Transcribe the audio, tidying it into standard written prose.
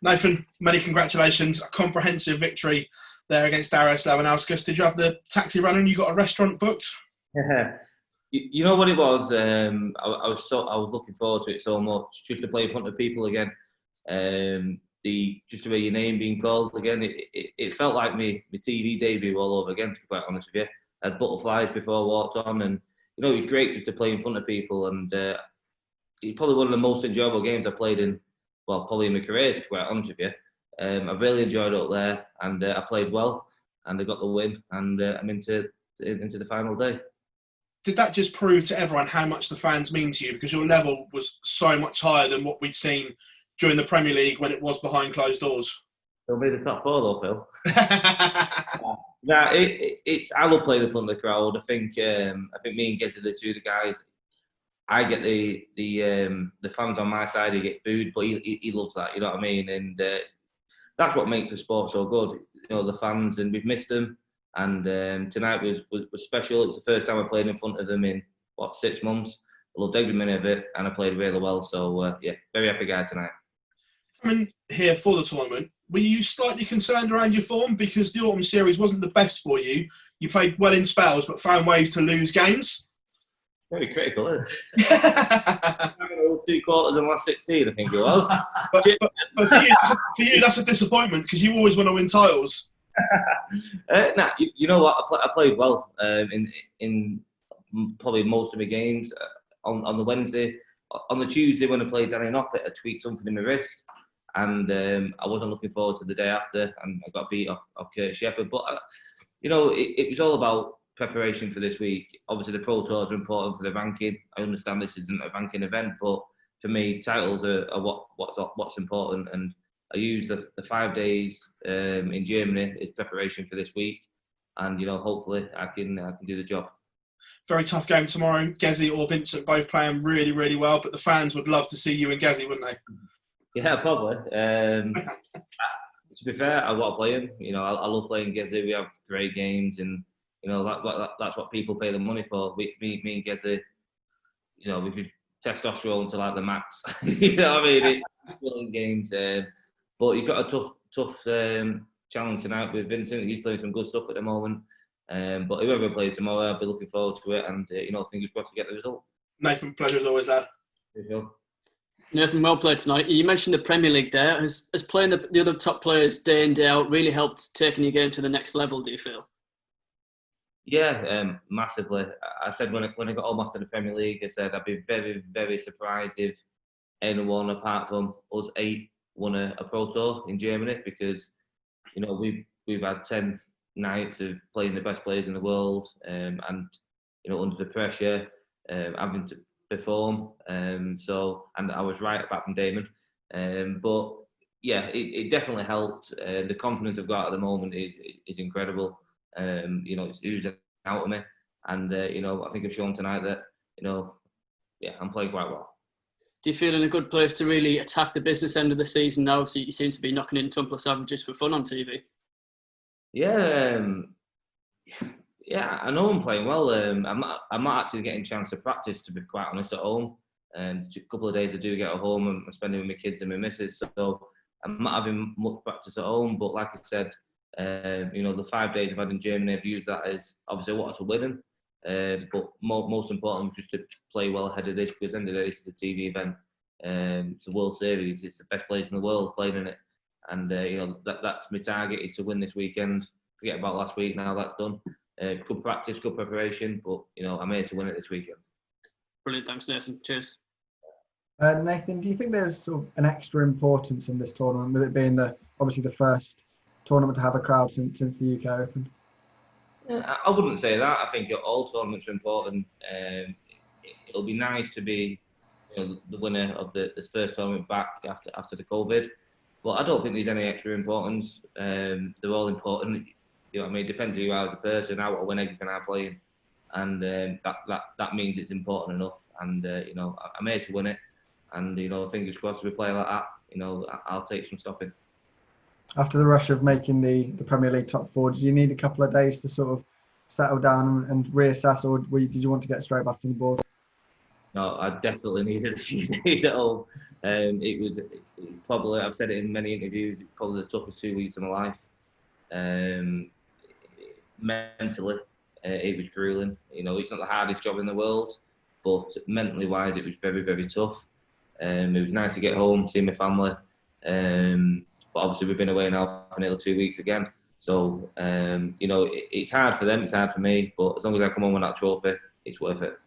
Nathan, many congratulations. A comprehensive victory there against Darius Labanauskas. Did you have the taxi running? You got a restaurant booked? Yeah. You know what it was? I was looking forward to it so much, just to play in front of people again. Just to hear your name being called again, it felt like my TV debut all over again. To be quite honest with you, I had butterflies before I walked on, and it was great just to play in front of people. And it's probably one of the most enjoyable games I played in, well, probably in my career. To be quite honest with you, I really enjoyed it up there, and I played well, and I got the win, and I'm into the final day. Did that just prove to everyone how much the fans mean to you? Because your level was so much higher than what we'd seen during the Premier League when it was behind closed doors. It'll be the top four though, Phil. I love playing in front of the crowd. I think me and Gez are the two of the guys. I get the fans on my side who get booed, but he loves that. You know what I mean? And that's what makes the sport so good. The fans, and we've missed them. And tonight was special. It was the first time I played in front of them in 6 months. I loved every minute of it, and I played really well. So very happy guy tonight. Coming here for the tournament, were you slightly concerned around your form because the autumn series wasn't the best for you? You played well in spells, but found ways to lose games. Very critical, isn't it? 2 quarters in the last 16, I think it was. but for you, that's a disappointment because you always want to win titles. You know what? I played well in probably most of my games. On the Wednesday, on the Tuesday when I played Danny Noppet, I tweaked something in my wrist, and I wasn't looking forward to the day after, and I got beat off Kurt Shepherd. But it was all about preparation for this week. Obviously, the Pro Tours are important for the ranking. I understand this isn't a ranking event, but for me, titles are what's important, and I use the 5 days in Germany as preparation for this week, and hopefully I can do the job. Very tough game tomorrow. Gezi or Vincent both playing really, really well, but the fans would love to see you and Gezi, wouldn't they? Yeah, probably. To be fair, I want to play him. I love playing Gezi. We have great games, and that's what people pay the money for. Me and Gezi, we could testosterone to like the max. You know what I mean? It's brilliant games. But you've got a tough challenge tonight with Vincent. He's playing some good stuff at the moment. But whoever plays tomorrow, I'll be looking forward to it. And, fingers crossed to get the result. Nathan, pleasure as always, lad. Nathan, well played tonight. You mentioned the Premier League there. Has playing the other top players day in, day out really helped taking your game to the next level, do you feel? Yeah, massively. I said when I got home after the Premier League, I said I'd be very, very surprised if anyone apart from us 8 won a Pro Tour in Germany, because we've had 10 nights of playing the best players in the world, and under the pressure, having to perform. And I was right apart from Damon, but yeah, it definitely helped. The confidence I've got at the moment is incredible. It's oozing out of me, and I think I've shown tonight that I'm playing quite well. Do you feel in a good place to really attack the business end of the season now? So you seem to be knocking in ton plus averages for fun on TV. Yeah, I know I'm playing well. I'm not actually getting a chance to practice, to be quite honest, at home. A couple of days I do get at home, and I'm spending with my kids and my missus, so I'm not having much practice at home. But like I said, the 5 days I've had in Germany, I've used that as obviously I wanted to win them. But most important, just to play well ahead of this, because at the end of the day, this is a TV event. It's a World Series. It's the best place in the world playing in it, and that's my target, is to win this weekend. Forget about last week. Now that's done. Good practice, good preparation, but I'm here to win it this weekend. Brilliant, thanks, Nathan. Cheers. Nathan, do you think there's sort of an extra importance in this tournament, with it being obviously the first tournament to have a crowd since the UK Open? I wouldn't say that. I think all tournaments are important. It'll be nice to be, the winner of this first tournament back after the COVID. But I don't think there's any extra importance. They're all important. You know what I mean? Depends who you are as a person, how I win everything I'm playing, and that means it's important enough. And I'm here to win it. And fingers crossed, if we play like that, I'll take some stopping. After the rush of making the Premier League top 4, did you need a couple of days to sort of settle down and reassess, or did you want to get straight back on the board? No, I definitely needed a few days at home. It was probably, I've said it in many interviews, probably the toughest 2 weeks of my life. Mentally, it was grueling. You know, it's not the hardest job in the world, but mentally wise, it was very, very tough. It was nice to get home, see my family. But obviously, we've been away now for nearly 2 weeks again. So, you know, it's hard for them, it's hard for me. But as long as I come home with that trophy, it's worth it.